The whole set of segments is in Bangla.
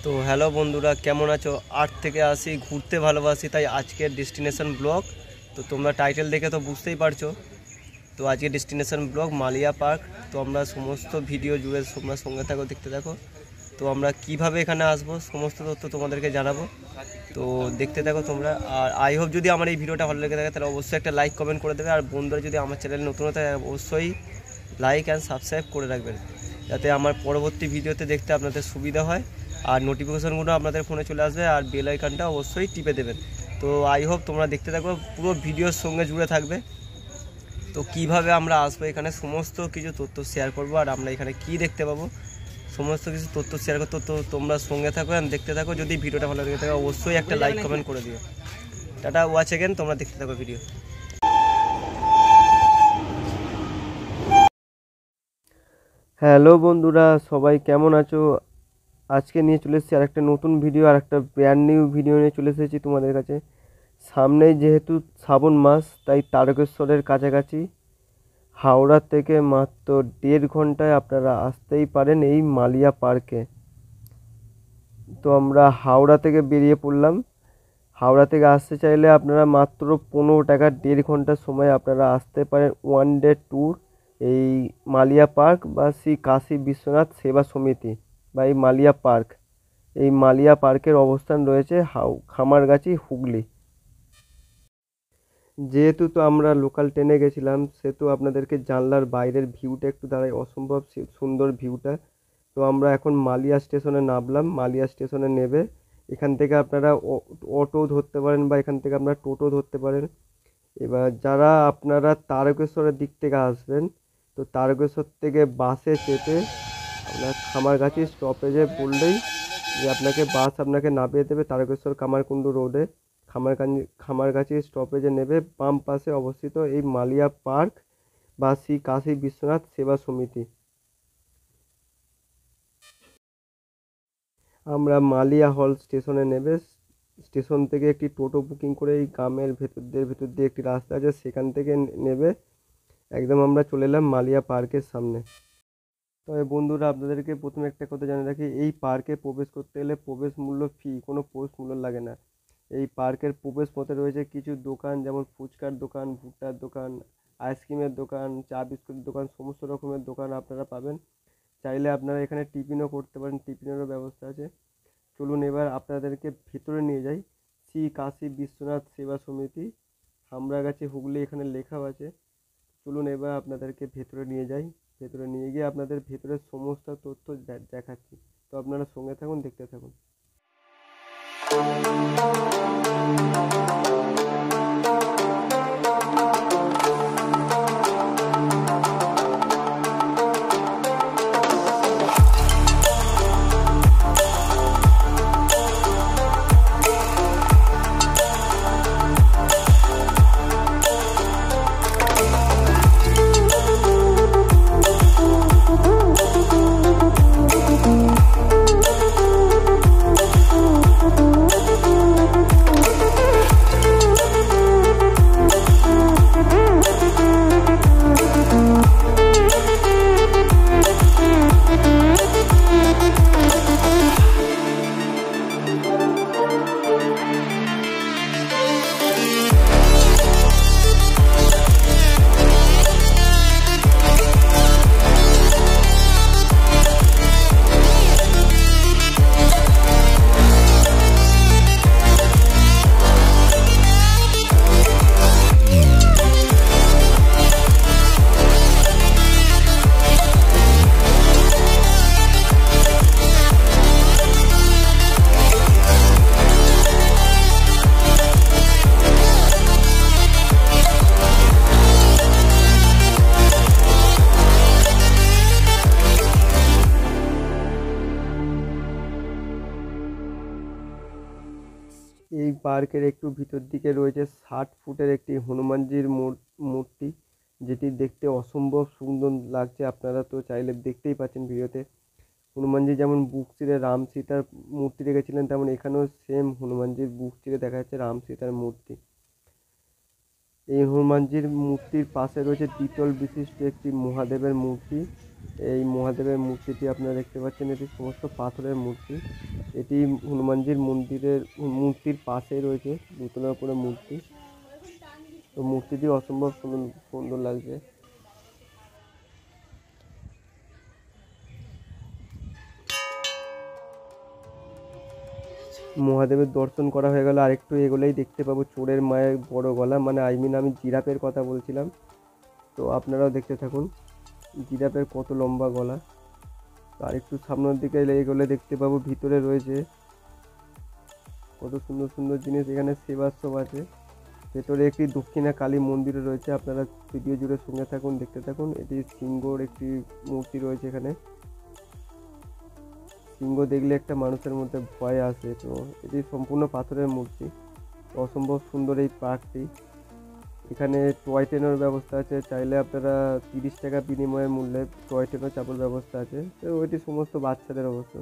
তো হ্যালো বন্ধুরা, কেমন আছো? 8 থেকে আসি, ঘুরতে ভালোবাসি, তাই আজকের ডেস্টিনেশন ব্লগ। তো তোমরা টাইটেল দেখে তো বুঝতেই পারছো। তো আজকে ডেস্টিনেশন ব্লগ মালিয়া পার্ক। তো আমরা সমস্ত ভিডিও জুড়ে তোমরা সঙ্গে থাকো, দেখতে থাকো। তো আমরা কিভাবে এখানে আসবো সমস্ত তথ্য তোমাদেরকে জানাবো। তো দেখতে থাকো তোমরা। আর আই হোপ যদি আমার এই ভিডিওটা ভালো লেগে থাকে তাহলে অবশ্যই একটা লাইক কমেন্ট করে দেবে। আর বন্ধুরা যদি আমার চ্যানেল নতুন হতে অবশ্যই লাইক অ্যান্ড সাবস্ক্রাইব করে রাখবেন, যাতে আমার পরবর্তী ভিডিওতে দেখতে আপনাদের সুবিধা হয়। আর নোটিফিকেশনগুলো আপনাদের ফোনে চলে আসবে, আর বেল আইকনটা অবশ্যই টিপে দেবেন। তো আই হোপ তোমরা দেখতে থাকো, পুরো ভিডিওর সঙ্গে জুড়ে থাকবে। তো কিভাবে আমরা আসবো, এখানে সমস্ত কিছু তথ্য শেয়ার করবো, আর আমরা এখানে কি দেখতে পাবো সমস্ত কিছু তথ্য শেয়ার করতে। তো তোমরা সঙ্গে থাকো আর দেখতে থাকো। যদি ভিডিওটা ভালো লেগে থাকে অবশ্যই একটা লাইক কমেন্ট করে দিও। Tata, watch again. তোমরা দেখতে থাকো ভিডিও। হ্যালো বন্ধুরা, সবাই কেমন আছো? আজকে নিয়ে চলে এসেছি আর একটা নতুন ভিডিও, আর একটা ব্র্যান্ড নিউ ভিডিও নিয়ে চলে এসেছি তোমাদের কাছে। সামনেই যেহেতু শ্রাবণ মাস, তাই তারকেশ্বরের কাছাকাছি হাওড়া থেকে মাত্র 1.5 ঘন্টায় আপনারা আসতেই পারেন এই মালিয়া পার্কে। তো আমরা হাওড়া থেকে বেরিয়ে পড়লাম। হাওড়া থেকে আসতে চাইলে আপনারা মাত্র 15 টাকা, 1.5 ঘন্টার সময় আপনারা আসতে পারেন ওয়ান ডে ট্যুর এই মালিয়া পার্ক বা শ্রী কাশী বিশ্বনাথ সেবা সমিতি বা এই মালিয়া পার্ক। এই মালিয়া পার্কের অবস্থান রয়েছে খামারগাছি, হুগলি। যেহেতু তো আমরা লোকাল ট্রেনে গেছিলাম, সেহেতু আপনাদেরকে জানলার বাইরের ভিউটা একটু দাঁড়ায়, অসম্ভব সুন্দর ভিউটা। তো আমরা এখন মালিয়া স্টেশনে নামলাম। মালিয়া স্টেশনে নেবে এখান থেকে আপনারা অটো ধরতে পারেন বা এখান থেকে আপনারা টোটো ধরতে পারেন। এবার যারা আপনারা তারকেশ্বরের দিক থেকে আসবেন, তো তারকেশ্বর থেকে বাসে চেপে আপনার খামারগাছি স্টপেজে বললেই যে আপনাকে বাস আপনাকে নামিয়ে দেবে তারকেশ্বর কামারকুণ্ডু রোডে। খামারগাছি স্টপেজে নেবে, বাম পাশে অবস্থিত এই মালিয়া পার্ক বা শ্রী কাশী বিশ্বনাথ সেবা সমিতি। আমরা মালিয়া হল স্টেশনে নেবে, স্টেশন থেকে একটি টোটো বুকিং করে এই গ্রামের ভেতর দিয়ে একটি রাস্তা আছে, সেখান থেকে নেবে একদম আমরা চলে এলাম মালিয়া পার্কের সামনে। তবে বন্ধুরা, আপনাদেরকে প্রথমে একটা কথা জানিয়ে রাখি, এই পার্কে প্রবেশ করতে গেলে প্রবেশ মূল্য ফি, কোনো প্রবেশ মূল্য লাগে না। এই পার্কের প্রবেশ পথে রয়েছে কিছু দোকান, যেমন ফুচকার দোকান, ভুট্টার দোকান, আইসক্রিমের দোকান, চা বিস্কুটের দোকান, সমস্ত রকমের দোকান আপনারা পাবেন। চাইলে আপনারা এখানে টিফিনও করতে পারেন, টিফিনেরও ব্যবস্থা আছে। চলুন এবার আপনাদেরকে ভেতরে নিয়ে যাই। শ্রী কাশী বিশ্বনাথ সেবা সমিতি, হামরাগাছি, হুগলি, এখানে লেখাও আছে। চলুন এবার আপনাদেরকে ভেতরে নিয়ে যাই। ভেতরে নিয়ে গিয়ে আপনাদের ভেতরের সমস্ত তথ্য দেখাচ্ছি। তো আপনারা সঙ্গে থাকুন, দেখতে থাকুন। এই পার্কের একটু ভিতর দিকে রয়েছে 60 ফুটের একটি হনুমানজির মূর্তি, যেটি দেখতে অসম্ভব সুন্দর লাগছে। আপনারা তো চাইলে দেখতেই পাচ্ছেন ভিডিওতে। হনুমানজি যেমন বুক চিরে রাম সীতার মূর্তি রেখেছিলেন, তেমন এখানেও সেম হনুমানজির বুক চিরে দেখা যাচ্ছে রাম সীতার মূর্তি। এই হনুমানজির মূর্তির পাশে রয়েছে দ্বিতল বিশিষ্ট একটি মহাদেবের মূর্তি। এই মহাদেবের মূর্তিটি আপনারা দেখতে পাচ্ছেন, এটি সমস্ত পাথরের মূর্তি। এটি হনুমানজির মূর্তির পাশেই রয়েছে, দুতলার উপরে মূর্তি। তো মূর্তিটি অসম্ভব সুন্দর লাগছে। মহাদেবের দর্শন করা হয়ে গেল। আরেকটু এগোলেই দেখতে পাবো চোরের মায়ের বড় গলা, মানে আমি জিরাফের কথা বলছিলাম। তো আপনারাও দেখতে থাকুন জিরাফের কত লম্বা গলা। আর একটু সামনের দিকে এগোলে দেখতে পাবো ভিতরে রয়েছে কত সুন্দর সুন্দর জিনিস। এখানে সেবাশ্রম আছে, ভেতরে একটি দক্ষিণা কালী মন্দিরও রয়েছে। আপনারা ভিডিও জুড়ে সঙ্গে থাকুন, দেখতে থাকুন। এটি সিংহর একটি মূর্তি রয়েছে এখানে। সিংহ দেখলে একটা মানুষের মধ্যে ভয় আসে। তো এটি সম্পূর্ণ পাথরের মূর্তি। অসম্ভব সুন্দর এই পার্কটি। এখানে টয় ট্রেনের ব্যবস্থা আছে, চাইলে আপনারা 30 টাকা বিনিময়ের মূল্যে টয় ট্রেনও চাপার ব্যবস্থা আছে। তো ওইটি সমস্ত বাচ্চাদের অবশ্য,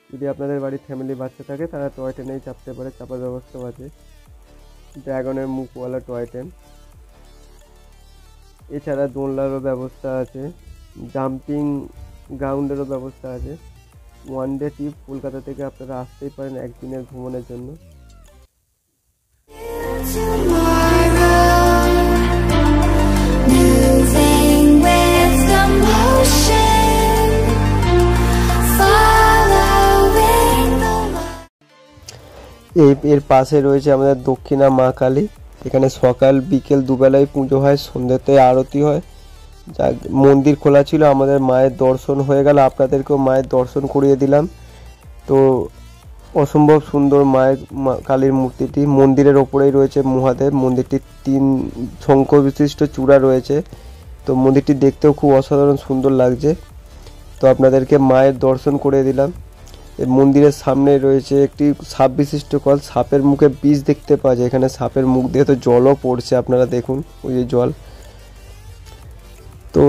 যদি আপনাদের বাড়ির ফ্যামিলি বাচ্চা থাকে তারা টয় ট্রেনেই চাপতে পারে, চাপার ব্যবস্থাও আছে। ড্রাগনের মুখওয়ালা টয় ট্রেন, এছাড়া দোলনারও ব্যবস্থা আছে, জাম্পিং গ্রাউন্ডেরও ব্যবস্থা আছে। ওয়ান ডে ট্রিপ কলকাতা থেকে আপনারা আসতেই পারেন একদিনের ভ্রমণের জন্য। এর পাশে রয়েছে আমাদের দক্ষিণা মা কালী। এখানে সকাল বিকেল দুবেলায় পুজো হয়, সন্ধ্যেতে আরতি হয়। যাক, মন্দির খোলা ছিল, আমাদের মায়ের দর্শন হয়ে গেল, আপনাদেরকেও মায়ের দর্শন করিয়ে দিলাম। তো অসম্ভব সুন্দর মায়ের কালীর মূর্তিটি। মন্দিরের ওপরেই রয়েছে মহাদেব। মন্দিরটির 3 শঙ্খ বিশিষ্ট চূড়া রয়েছে। তো মন্দিরটি দেখতেও খুব অসাধারণ সুন্দর লাগছে। তো আপনাদেরকে মায়ের দর্শন করে দিলাম। এই মন্দিরের সামনে রয়েছে একটি সাপ বিশিষ্ট কল। সাপের মুখে বিষ দেখতে পাওয়া যায়। এখানে সাপের মুখ দিয়ে তো জলও পড়ছে, আপনারা দেখুন ওই যে জল। তো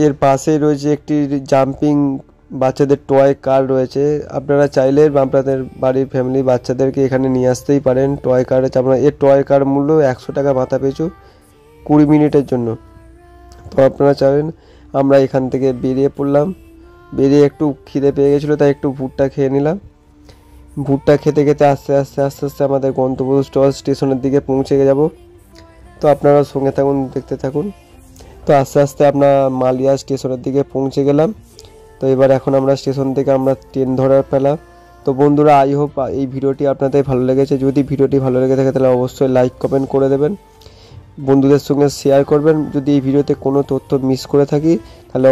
এর পাশেই রয়েছে একটি জাম্পিং বাচ্চাদের টয় কার রয়েছে। আপনারা চাইলে আপনাদের বাড়ির ফ্যামিলি বাচ্চাদেরকে এখানে নিয়ে আসতেই পারেন। টয় কার আছে আপনার। এর টয় কার মূল্য 100 টাকা মাথা পিছু 20 মিনিটের জন্য। তো আপনারা চাইবেন। আমরা এখান থেকে বেরিয়ে পড়লাম। বেরিয়ে একটু খিদে পেয়ে গেছিলো, তাই একটু ভুট্টা খেয়ে নিলাম। ভুট্টা খেতে খেতে আস্তে আস্তে আমাদের গন্তব্য স্টেশনের দিকে পৌঁছে যাব। তো আপনারা সঙ্গে থাকুন, দেখতে থাকুন। তো আস্তে আস্তে আমরা মালিয়া স্টেশনের দিকে পৌঁছে গেলাম। তো এবার এখন আমরা স্টেশন থেকে ট্রেন ধরার পেলা। তো বন্ধুরা, আই হোপ এই ভিডিওটি আপনাদের ভালো লেগেছে। যদি ভিডিওটি ভালো লেগে থাকে তাহলে অবশ্যই লাইক কমেন্ট করে দেবেন, বন্ধুদের সঙ্গে শেয়ার করবেন। যদি এই ভিডিওতে কোনো তথ্য মিস করে থাকি তাহলে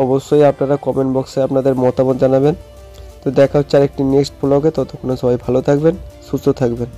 অবশ্যই আপনারা কমেন্ট বক্সে আপনাদের মতামত জানাবেন। তো দেখা হচ্ছে আরেকটি নেক্সট ব্লগে। ততক্ষণে সবাই ভালো থাকবেন, সুস্থ থাকবেন।